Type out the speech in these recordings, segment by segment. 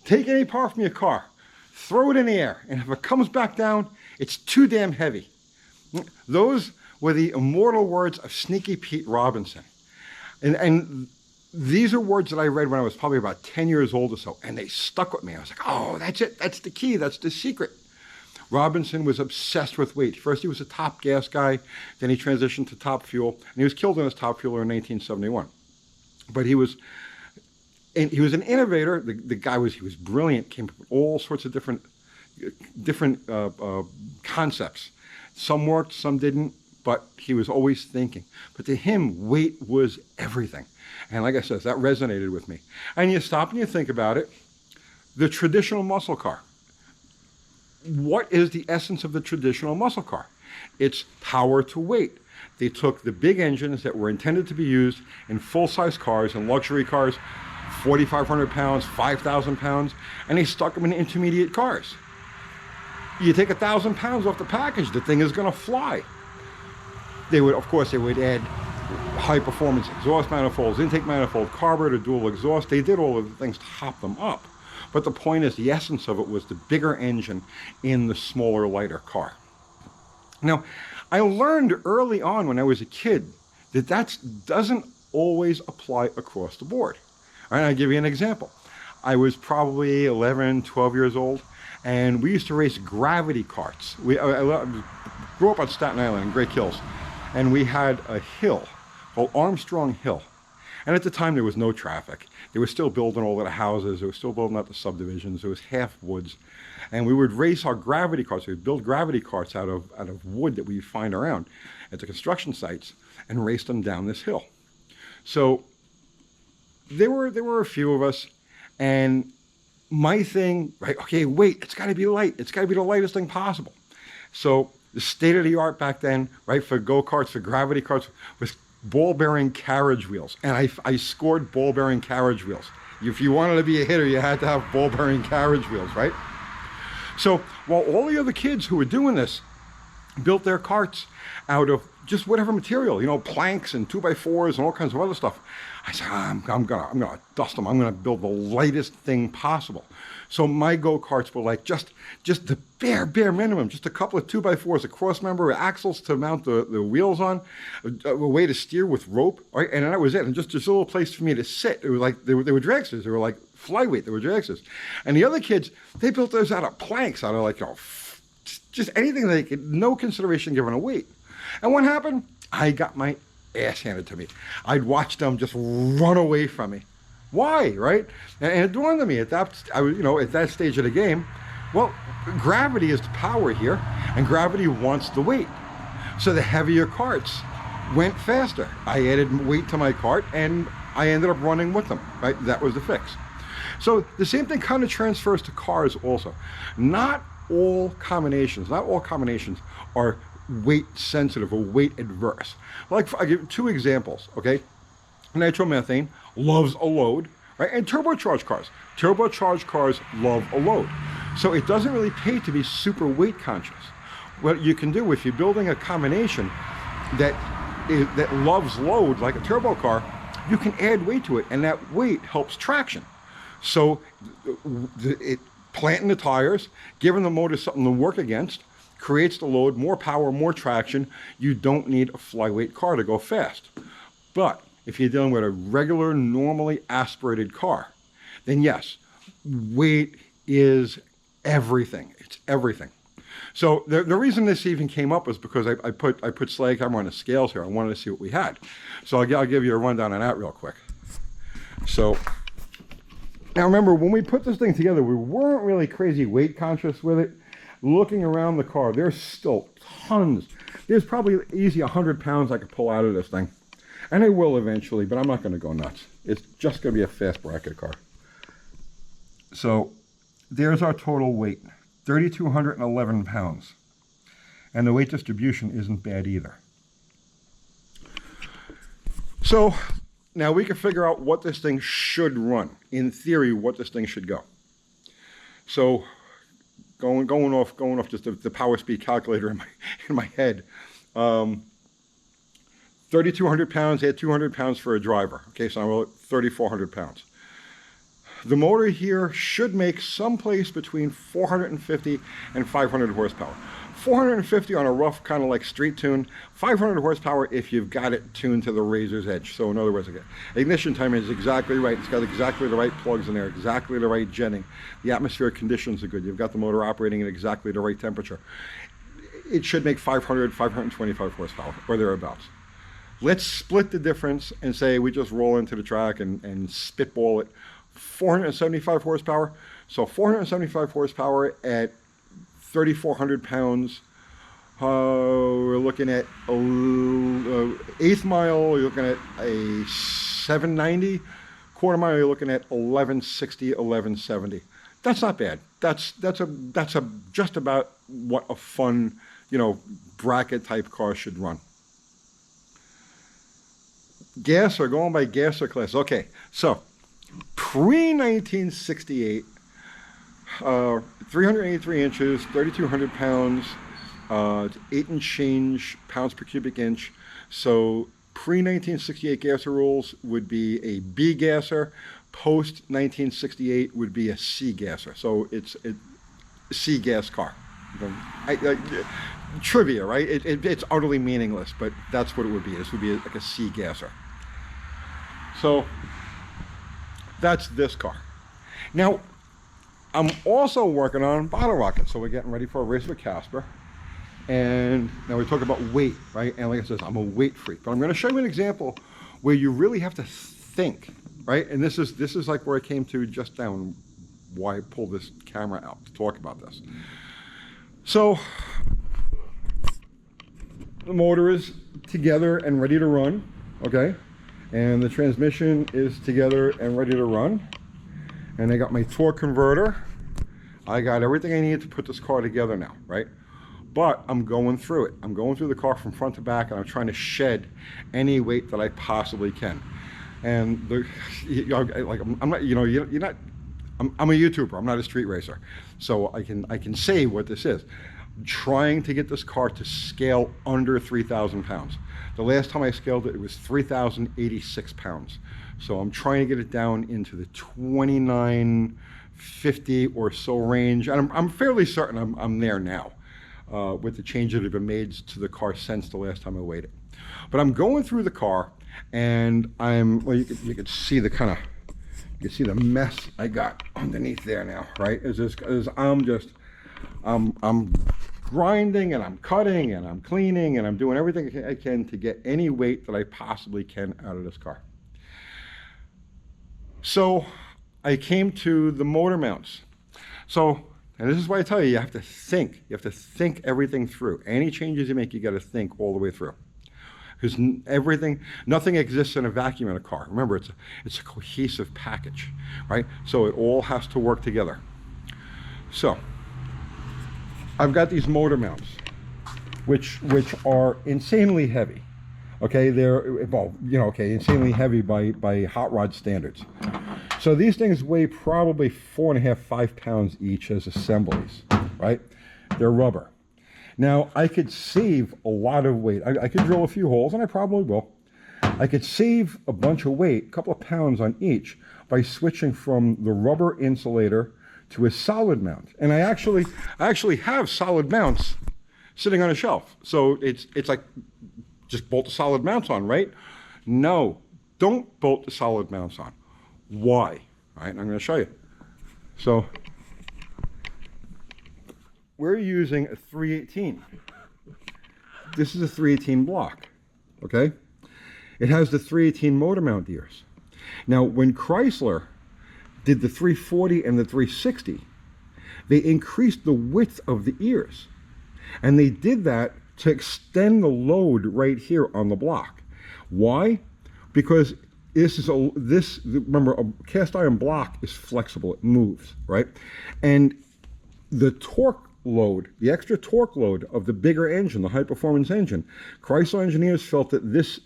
Take any part from your car, throw it in the air, and if it comes back down, it's too damn heavy. Those were the immortal words of Sneaky Pete Robinson. And these are words that I read when I was probably about 10 years old or so, and they stuck with me. I was like, oh, that's it. That's the key. That's the secret. Robinson was obsessed with weight. First, he was a Top Gas guy. Then he transitioned to Top Fuel, and he was killed in his Top Fueler in 1971. But he was an innovator. The guy was brilliant. Came up with all sorts of different concepts. Some worked, some didn't. But he was always thinking. But to him, weight was everything. And like I said, that resonated with me. And you stop and you think about it. The traditional muscle car. What is the essence of the traditional muscle car? It's power to weight. They took the big engines that were intended to be used in full-size cars and luxury cars, 4,500 pounds, 5,000 pounds, and they stuck them in intermediate cars. You take 1,000 pounds off the package, the thing is going to fly. Of course, they would add high-performance exhaust manifolds, intake manifold, carburetor, dual exhaust. They did all of the things to hop them up. But the point is, the essence of it was the bigger engine in the smaller, lighter car. Now, I learned early on when I was a kid that doesn't always apply across the board. All right, I'll give you an example. I was probably 11, 12 years old, and we used to race gravity carts. I grew up on Staten Island in Great Kills, and we had a hill called Armstrong Hill. And at the time, there was no traffic. They were still building all of the houses. They were still building out the subdivisions. It was half woods. And we would race our gravity carts. We would build gravity carts out of wood that we find around at the construction sites and race them down this hill. So there were a few of us. And my thing, right, okay, wait, it's got to be light. It's got to be the lightest thing possible. So the state of the art back then, right, for go-karts, for gravity carts, was ball bearing carriage wheels. And I scored ball bearing carriage wheels. If you wanted to be a hitter, you had to have ball bearing carriage wheels, right? So while all the other kids who were doing this built their carts out of just whatever material, planks and 2x4s and all kinds of other stuff, I said, I'm gonna dust them. I'm gonna build the lightest thing possible. So my go-karts were like just the bare minimum, just a couple of 2x4s, a cross member, with axles to mount the wheels on, a way to steer with rope, right? And that was it. And just a little place for me to sit. It was like they were dragsters. They were like flyweight. They were dragsters. And the other kids, they built those out of planks, out of just anything they could, no consideration given a weight. And what happened? I got my ass handed to me. I'd watch them just run away from me. Why, right? And it dawned on me at that stage of the game, well, gravity is the power here, and gravity wants the weight. So the heavier carts went faster. I added weight to my cart, and I ended up running with them, right? That was the fix. So the same thing kind of transfers to cars also. Not all combinations are weight sensitive or weight adverse. Like, I'll give 2 examples, okay? Nitromethane loves a load, right? And turbocharged cars love a load. So it doesn't really pay to be super weight conscious. What you can do if you're building a combination that loves load, like a turbo car, you can add weight to it, and that weight helps traction. So planting the tires, giving the motor something to work against, creates the load, more power, more traction. You don't need a flyweight car to go fast. But if you're dealing with a regular, normally aspirated car, then yes, weight is everything. It's everything. So the reason this even came up was because I put slag hammer on the scales here. I wanted to see what we had. So I'll give you a rundown on that real quick. So now remember, when we put this thing together, we weren't really crazy weight conscious with it. Looking around the car, there's still tons. There's probably easy 100 pounds I could pull out of this thing. And I will eventually, but I'm not going to go nuts. It's just going to be a fast bracket car. So there's our total weight, 3,211 pounds. And the weight distribution isn't bad either. So now we can figure out what this thing should run. In theory, what this thing should go. So going off just the power speed calculator in my head. 3,200 pounds, add 200 pounds for a driver. Okay, so I'm at 3,400 pounds. The motor here should make someplace between 450 and 500 horsepower. 450 on a rough kind of like street tune, 500 horsepower if you've got it tuned to the razor's edge. So in other words, again, ignition time is exactly right. It's got exactly the right plugs in there, exactly the right jetting. The atmospheric conditions are good. You've got the motor operating at exactly the right temperature. It should make 500, 525 horsepower or thereabouts. Let's split the difference and say we just roll into the track and spitball it. 475 horsepower. So 475 horsepower at 3,400 pounds. We're looking at eighth mile, you're looking at a 790. Quarter mile, you're looking at 1160, 1170. That's not bad. That's just about what a fun, bracket type car should run. Gas or going by gas or class. Okay, so pre-1968, 383 inches, 3,200 pounds, 8 and change pounds per cubic inch. So pre-1968 gasser rules would be a B gasser. Post-1968 would be a C gasser. So it's a C gas car. Trivia, right? It's utterly meaningless, but that's what it would be. This would be like a C gasser. So that's this car. Now, I'm also working on bottle rockets. So we're getting ready for a race with Casper. And now we talk about weight, right? And like I said, I'm a weight freak. But I'm going to show you an example where you really have to think, right? And this is like where I came to just down why I pulled this camera out to talk about this. So the motor is together and ready to run, okay? And the transmission is together and ready to run. And I got my torque converter. I got everything I need to put this car together now, right? But I'm going through it. I'm going through the car from front to back, and I'm trying to shed any weight that I possibly can. And I'm not, you're not. I'm a YouTuber. I'm not a street racer, so I can say what this is. Trying to get this car to scale under 3,000 pounds. The last time I scaled it, it was 3,086 pounds. So I'm trying to get it down into the 2,950 or so range. And I'm fairly certain I'm there now with the changes that have been made to the car since the last time I weighed it. But I'm going through the car, and you can see the kind of, you can see the mess I got underneath there now, right? I'm grinding, and I'm cutting, and I'm cleaning, and I'm doing everything I can to get any weight that I possibly can out of this car. So I came to the motor mounts. So, and this is why I tell you, you have to think. You have to think everything through. Any changes you make, you got to think all the way through. Because nothing exists in a vacuum in a car. Remember, it's a cohesive package, right? So it all has to work together. So I've got these motor mounts, which are insanely heavy. Okay, they're insanely heavy by hot rod standards. So these things weigh probably 4.5, 5 pounds each as assemblies, right? They're rubber. Now I could save a lot of weight. I could drill a few holes, and I probably will. I could save a bunch of weight, a couple of pounds on each, by switching from the rubber insulator to a solid mount. And I actually have solid mounts sitting on a shelf. So it's like, just bolt the solid mounts on, right? No, don't bolt the solid mounts on. Why? All right, I'm going to show you. So we're using a 318. This is a 318 block, okay? It has the 318 motor mount ears. Now, when Chrysler did the 340 and the 360, they increased the width of the ears. And they did that to extend the load right here on the block. Why? Because remember, a cast iron block is flexible, it moves, right? And the torque load, the extra torque load of the bigger engine, the high performance engine, Chrysler engineers felt that this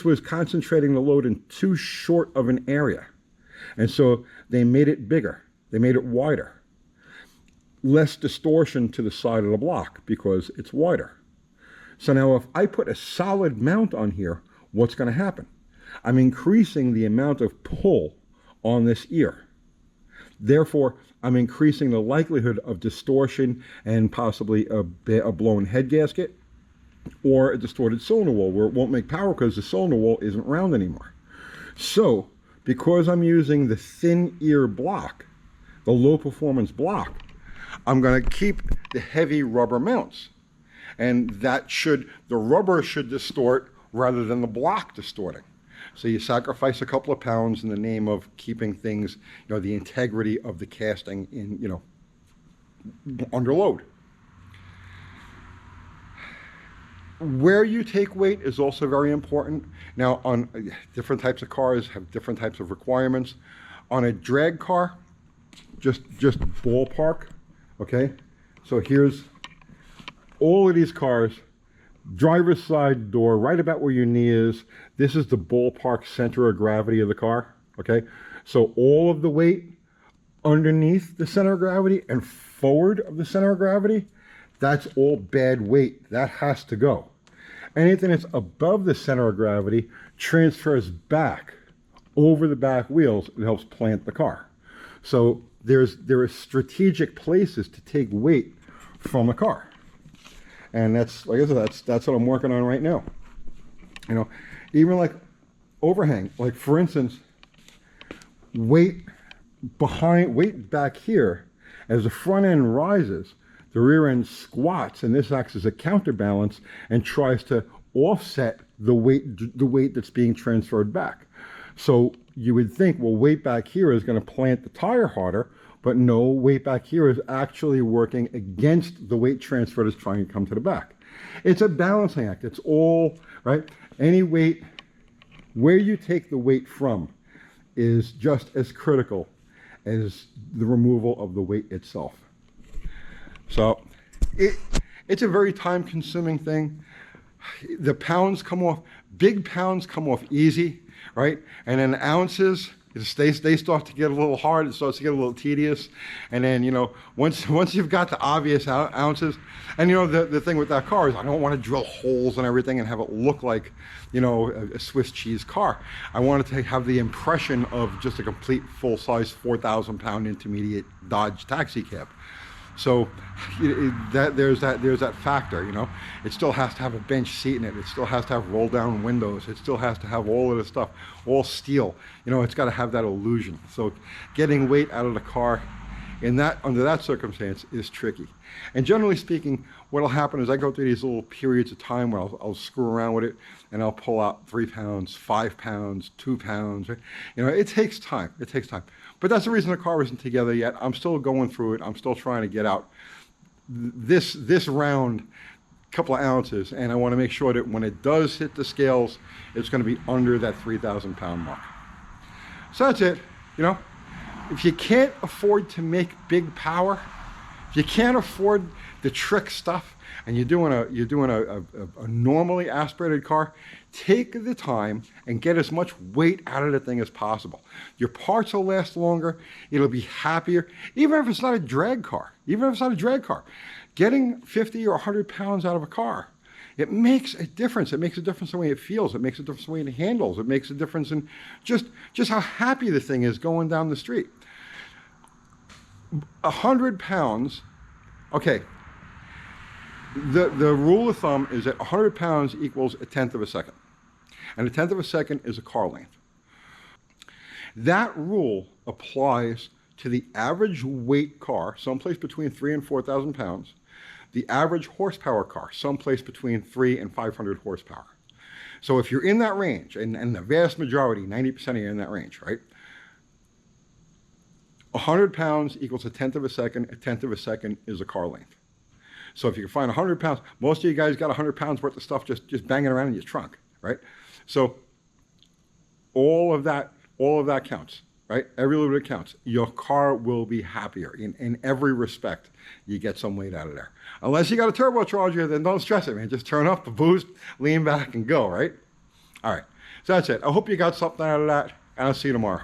was concentrating the load in too short of an area. And so they made it bigger, they made it wider. Less distortion to the side of the block because it's wider. So now if I put a solid mount on here, what's going to happen? I'm increasing the amount of pull on this ear. Therefore, I'm increasing the likelihood of distortion and possibly a blown head gasket or a distorted cylinder wall where it won't make power because the cylinder wall isn't round anymore. So, because I'm using the thin ear block, the low performance block, I'm going to keep the heavy rubber mounts. And the rubber should distort rather than the block distorting. So you sacrifice a couple of pounds in the name of keeping things, the integrity of the casting in, under load. Where you take weight is also very important. Now, on different types of cars have different types of requirements. On a drag car, just ballpark, okay? So here's all of these cars, driver's side door, right about where your knee is. This is the ballpark center of gravity of the car, okay? So all of the weight underneath the center of gravity and forward of the center of gravity, that's all bad weight. That has to go. Anything that's above the center of gravity transfers back over the back wheels and helps plant the car. So there are strategic places to take weight from the car. And that's, like I said, that's what I'm working on right now. Even like overhang, like for instance, weight back here, as the front end rises, the rear end squats, and this acts as a counterbalance and tries to offset the weight that's being transferred back. So you would think, well, weight back here is going to plant the tire harder, but no, weight back here is actually working against the weight transfer that's trying to come to the back. It's a balancing act. It's all, right? Any weight, where you take the weight from is just as critical as the removal of the weight itself. So it's a very time-consuming thing. The pounds come off, big pounds come off easy, right? And then ounces, they start to get a little hard. It starts to get a little tedious. And then, once you've got the obvious ounces, and the thing with that car is I don't want to drill holes and everything and have it look like, a Swiss cheese car. I want it to have the impression of just a complete full-size 4,000-pound intermediate Dodge taxi cab. So there's that factor, It still has to have a bench seat in it. It still has to have roll down windows. It still has to have all of this stuff, all steel. It's got to have that illusion. So getting weight out of the car under that circumstance is tricky. And generally speaking, what'll happen is I go through these little periods of time where I'll screw around with it and I'll pull out 3 pounds, 5 pounds, 2 pounds. It takes time. It takes time. But that's the reason the car isn't together yet. I'm still going through it. I'm still trying to get out this round couple of ounces, and I want to make sure that when it does hit the scales, it's going to be under that 3,000-pound mark. So that's it. If you can't afford to make big power, if you can't afford the trick stuff, and you're doing a normally aspirated car, take the time and get as much weight out of the thing as possible. Your parts will last longer. It'll be happier, even if it's not a drag car. Getting 50 or 100 pounds out of a car, it makes a difference. It makes a difference in the way it feels. It makes a difference in the way it handles. It makes a difference in just how happy the thing is going down the street. 100 pounds, okay. The rule of thumb is that 100 pounds equals 1/10 of a second. And 1/10 of a second is a car length. That rule applies to the average weight car, someplace between 3,000 and 4,000 pounds, the average horsepower car, someplace between 300 and 500 horsepower. So if you're in that range, and the vast majority, 90% of you are in that range, right? 100 pounds equals 1/10 of a second. 1/10 of a second is a car length. So if you can find 100 pounds, most of you guys got 100 pounds worth of stuff just banging around in your trunk, right? So all of that counts, right? Every little bit counts. Your car will be happier in every respect. You get some weight out of there. Unless you got a turbocharger, then don't stress it, man. Just turn up the boost, lean back, and go, right? All right. So that's it. I hope you got something out of that, and I'll see you tomorrow.